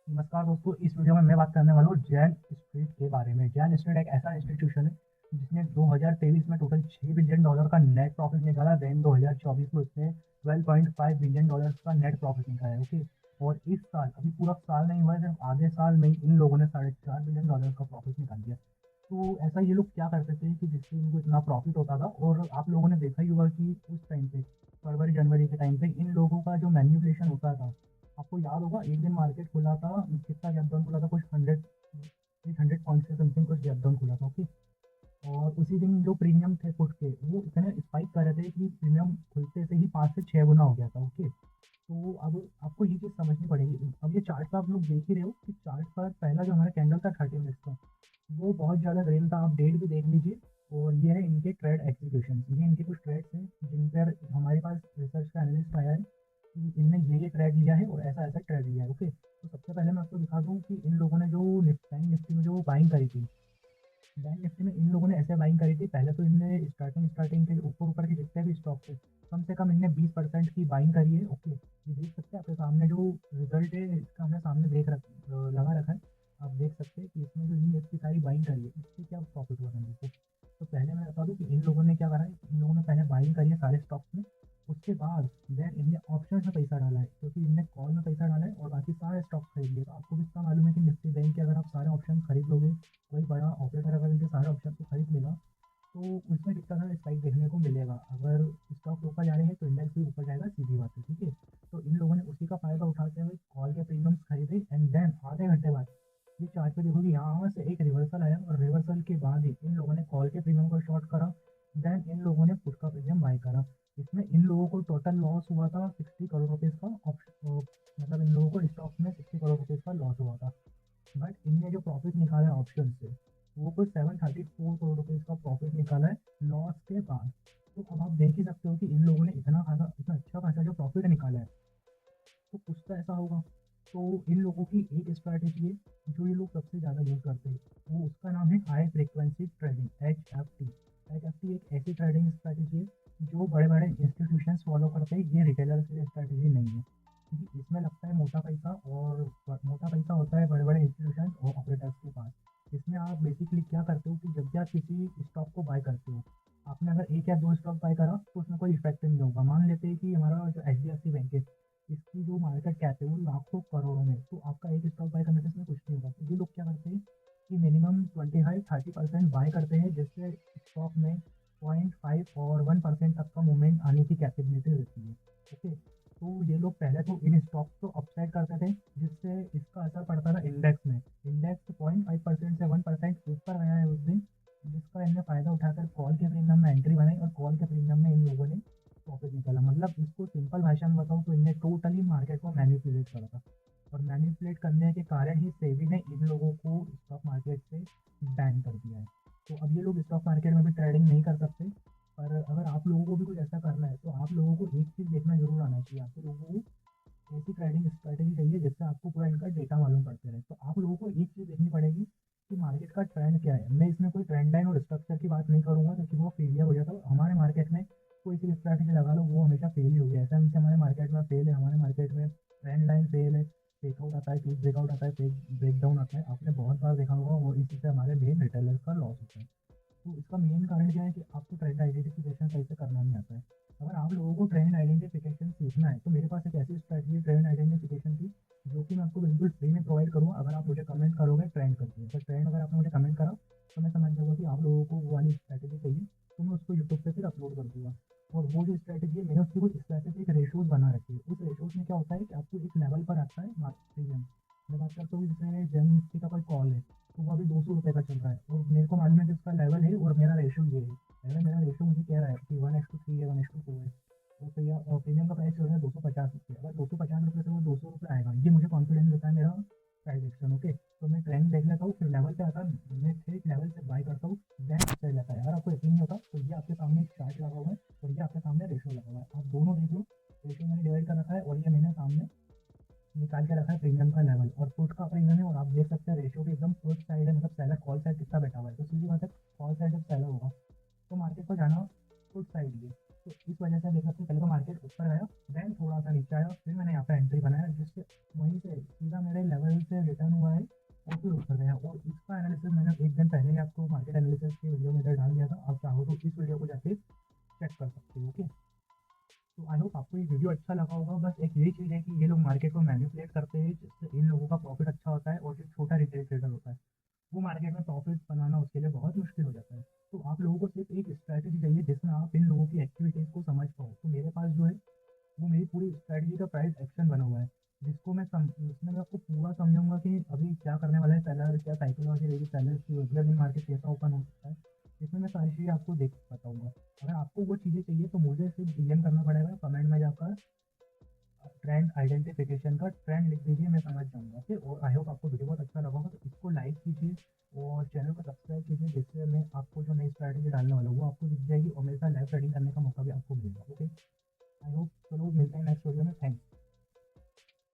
नमस्कार दोस्तों, इस वीडियो में मैं बात करने वाला हूँ जैन स्ट्रीट के बारे में। जैन स्ट्रीट एक ऐसा इंस्टीट्यूशन है जिसने 2023 में टोटल $6 बिलियन का नेट प्रॉफिट निकाला। देन 2024 में उसने $12.5 बिलियन का नेट प्रॉफिट निकाला है। ओके। और इस साल अभी पूरा साल नहीं हुआ है, सिर्फ आधे साल में ही इन लोगों ने $4.5 बिलियन का प्रॉफिट निकाल दिया। तो ऐसा ये लोग क्या करते थे कि जिससे इनको इतना प्रॉफिट होता था। और आप लोगों ने देखा ही होगा कि उस टाइम पे फरवरी जनवरी के टाइम पे इन लोगों का जो मैन्युपुलेशन होता था। आपको याद होगा एक दिन मार्केट खुला था, कितना गैप डाउन खुला था, कुछ 100 पॉइंट से समथिंग कुछ गैप डाउन खुला था। ओके। और उसी दिन जो प्रीमियम थे फुट के वो इतने स्पाइक कर रहे थे कि प्रीमियम खुलते से ही 5 से 6 गुना हो गया था। ओके। तो अब आपको ये चीज़ समझनी पड़ेगी। अब ये चार्ट पर आप लोग देख ही रहे हो कि चार्ट पर पहला जो हमारा कैंडल था 30 मिनट्स का, वो बहुत ज़्यादा ग्रीन था। आप डेट भी देख लीजिए। और ये है इनके ट्रेड एग्जीक्यूशन, ये इनके कुछ ट्रेड्स हैं जिन पर हमारे पास रिसर्च का एनालिस्ट आया है कि इनने ये ट्रेड लिया है और ऐसा ऐसा ट्रेड लिया है। ओके। तो सबसे पहले मैं आपको दिखा दूँ कि इन लोगों ने जो बैंक निफ्टी में जो बाइंग करी थी, बैंक निफ्टी में इन लोगों ने ऐसे बाइंग करी थी। पहले तो इनने स्टार्टिंग स्टार्टिंग के ऊपर ऊपर के जितने भी स्टॉक थे, कम से कम इनने 20% की बाइंग करी है। ओके। ये देख सकते हैं आपके सामने जो रिजल्ट है, इसका हमने सामने लगा रखा है। आप देख सकते हैं कि इसमें जो इनने इतनी सारी बाइंग करी है, इससे क्या प्रॉफिट हुआ है देखो। तो पहले मैं बता दूँ कि इन लोगों ने क्या करा है, इन लोगों ने पहले बाइंग करी है सारे स्टॉक्स में। उसके बाद देन इनने ऑप्शन में पैसा डाला है, क्योंकि इनने कॉल में पैसा डाला है और बाकी सारे स्टॉक्स खरीद लिए। तो आपको भी इतना मालूम है कि निफ्टी बैंक के अगर आप सारे ऑप्शन खरीद लोगे, कोई बड़ा ऑपरेटर अगर इनके सारे ऑप्शन को खरीद लेगा, तो उसमें कितना सारा स्पाइक देखने को मिलेगा। अगर स्टॉक ऊपर जा रहे हैं तो इंडेक्स भी ऊपर जाएगा, सीधी बात है। ठीक है। तो इन लोगों ने उसी का फायदा उठाते हुए कॉल के प्रीमियम्स खरीदे एंड देन आधे घंटे बाद ये चार्ट पे देखोगे यहाँ से एक रिवर्सल आया और रिवर्सल के बाद ही इन लोगों ने कॉल के प्रीमियम को शॉर्ट करा। देन इन लोगों ने पुट का प्रीमियम बाय करा। इसमें इन लोगों को टोटल लॉस हुआ था 60 करोड़ रुपीज़ का ऑप्शन। मतलब इन लोगों को स्टॉक में 60 करोड़ रुपीज़ का लॉस हुआ था। बट इनने जो प्रॉफिट निकाला है ऑप्शन से, वो कुछ 734 करोड़ रुपीज़ का प्रॉफिट निकाला है लॉस के बाद। तो अब आप देख ही सकते हो कि इन लोगों ने इतना खासा इतना अच्छा खासा जो प्रॉफिट निकाला है, तो कुछ तो ऐसा होगा। तो इन लोगों की एक स्ट्रैटेजी है जो ये लोग सबसे ज़्यादा यूज़ करते हैं, वो उसका नाम है high frequency trading, HFT। HFT एक ऐसी ट्रेडिंग स्ट्रैटेजी है जो बड़े बड़े इंस्टीट्यूशंस फॉलो करते हैं। ये रिटेलर्स की स्ट्रैटेजी नहीं है, क्योंकि इसमें लगता है मोटा पैसा, और मोटा पैसा होता है बड़े बड़े इंस्टीट्यूशन और ऑपरेटर्स के पास। इसमें आप बेसिकली क्या करते हो कि जब भी आप किसी स्टॉक को बाय करते हो, आपने अगर एक या दो स्टॉक बाय करा तो उसमें कोई इफेक्ट नहीं होगा। मान लेते हैं कि हमारा जो HDFC बैंक है, इसकी जो मार्केट कैप है वो लाखों करोड़ों में, तो आपका एक स्टॉक बाय करने से इसमें कुछ नहीं होगा। तो ये लोग क्या करते हैं कि मिनिमम 25-30% बाय करते हैं, जिससे स्टॉक में 0.5 और 1% तक का मूवमेंट आने की कैपेबिलिटी रहती है। ओके। तो ये लोग पहले तो इन स्टॉक को अपसाइड करते थे, जिससे इसका असर पड़ता था इंडेक्स में। इंडेक्स 0.5% से 1% ऊपर गया है उस दिन, जिसका इनने फ़ायदा उठाकर कॉल के प्रीमियम में एंट्री बनाई और कॉल के प्रीमियम में इन लोगों ने प्रॉफिट निकाला। मतलब इसको सिंपल भाषा में बताऊँ तो इनने टोटली मार्केट को मैनिपुलेट करा था। और मैनिपुलेट करने के कारण ही सेबी ने इन लोगों को स्टॉक मार्केट से बैन कर दिया है। तो अब ये लोग स्टॉक मार्केट में भी ट्रेडिंग नहीं कर सकते। पर अगर आप लोगों को भी कुछ ऐसा करना है तो आप लोगों को एक चीज़ देखना जरूर आना चाहिए। आप लोगों को ऐसी ट्रेडिंग स्ट्रैटेजी चाहिए जिससे आपको पूरा इनका डेटा मालूम पड़ते रहे। तो आप लोगों को एक चीज़ देखनी पड़ेगी कि मार्केट का ट्रेंड क्या है। मैं इसमें कोई ट्रेंड लाइन और स्ट्रक्चर की बात नहीं करूँगा, क्योंकि वो फेलियर हो जाता है। हमारे मार्केट में कोई सी स्ट्रैटेजी लगा लो वो हमेशा फेल ही होगी। ऐसा नहीं कि हमारे मार्केट में फेल है, हमारे मार्केट में ट्रेंड लाइन फेल है, ब्रेकआउट आता है, पीक ब्रेकआउट आता है, पीक ब्रेकडाउन आता है। आपने बहुत बार देखा होगा और इसी से हमारे मेन रिटेलर का लॉस होता है। तो इसका मेन कारण क्या है कि आपको ट्रेंड आइडेंटिफिकेशन सही से करना नहीं आता है। अगर आप लोगों को ट्रेंड आइडेंटिफिकेशन सीखना है तो मेरे पास एक ऐसी स्ट्रैटेजी ट्रेंड आइडेंटिफिकेशन की, जो कि मैं आपको बिल्कुल फ्री में प्रोवाइड करूँगा। अगर आप मुझे कमेंट करोगे ट्रेंड करके, तो ट्रेंड अगर आपने मुझे कमेंट करा तो मैं समझ जाऊँगा कि आप लोगों को वो वाली स्ट्रैटेजी चाहिए, तो मैं उसको यूट्यूब पे फिर अपलोड कर दूँगा। और वो जो स्ट्रैटेजी है मैंने उसकी कुछ स्पेसिफिक रेशोज़ बना रखी है। उस रेशोज़ में क्या होता है कि आपको एक लेवल पर आता है मार्केट प्रीमियम। मैं बात करता हूँ जैसे जेम निफ्टी का कोई कॉल है, तो वो अभी ₹200 का चल रहा है और मेरे को मालूम है कि उसका लेवल है और मेरा रेशियो ये है। पहले मेरा रेशियो मुझे कह रहा है कि 1:3 है, 1:4 है। तो भैया प्रीमियम का प्राइस चल रहा है ₹250। अगर ₹250 से वो ₹200 आएगा, ये मुझे कॉन्फिडेंस देता है मेरा प्राइस एक्शन। ओके। तो मैं ट्रेंड देख लेता हूँ, फिर लेवल पे आता है, मैं फिर एक लेवल से बाय करता हूँ, देन अपसाइड लेता है। अगर आपको यकीन नहीं होता तो ये आपके सामने एक चार्ट लगा हुआ है और ये आपके सामने रेशियो लगा हुआ है, आप दोनों देख लो। रेशियो मैंने डिवाइड कर रखा है और ये मैंने सामने निकाल के रखा है प्रीमियम का लेवल और पुट का प्रीमियम है। और आप देख सकते हैं रेशियो भी एकदम पुट साइड है, मतलब सेलर कॉल साइड कितना बैठा हुआ है। तो सीधी बात है, कॉल साइड जब सेलर होगा तो मार्केट को जाना पुट साइड ही है। तो इस वजह से देख सकते हैं पहले तो मार्केट ऊपर गया, देन थोड़ा सा नीचे आया, फिर मैंने यहाँ पे एंट्री बनाया, जिससे वहीं से सीधा मेरे लेवल से रिटर्न हुआ है और फिर ऊपर गया। और इसका एनालिसिस मैंने एक दिन पहले ही आपको मार्केट एनालिसिस की वीडियो में इधर डाल दिया था, आप चाहो तो इस वीडियो को जाके चेक कर सकते हो। ओके, तो आई होप आपको ये वीडियो अच्छा लगा होगा। बस एक यही चीज़ है कि ये लोग मार्केट को मैनिपुलेट करते हैं, जिससे इन लोगों का प्रॉफिट अच्छा होता है, और जो छोटा रिटेल ट्रेडर होता है वो मार्केट में प्रॉफिट बनाना उसके लिए बहुत मुश्किल हो जाता है। तो आप लोगों को सिर्फ एक स्ट्रैटेजी चाहिए जिसमें आप इन लोगों की एक्टिविटीज़ को समझ पाओ। तो मेरे पास जो है वो मेरी पूरी स्ट्रैटेजी का प्राइस एक्शन बना हुआ है, जिसको जिसमें मैं आपको पूरा समझाऊंगा कि अभी क्या करने वाला है सेलर, क्या साइकोलॉजी रहेगी सेलर की, अगले दिन मार्केट कैसा ओपन हो सकता है, इसमें मैं सारी चीज़ें आपको देख बताऊंगा। अगर आपको वो चीज़ें चाहिए तो मुझे सिर्फ डीएम करना पड़ेगा, कमेंट में जाकर ट्रेंड आइडेंटिफिकेशन का ट्रेंड लिख दीजिए, मैं समझ जाऊंगा। फिर और आई होप आपको वीडियो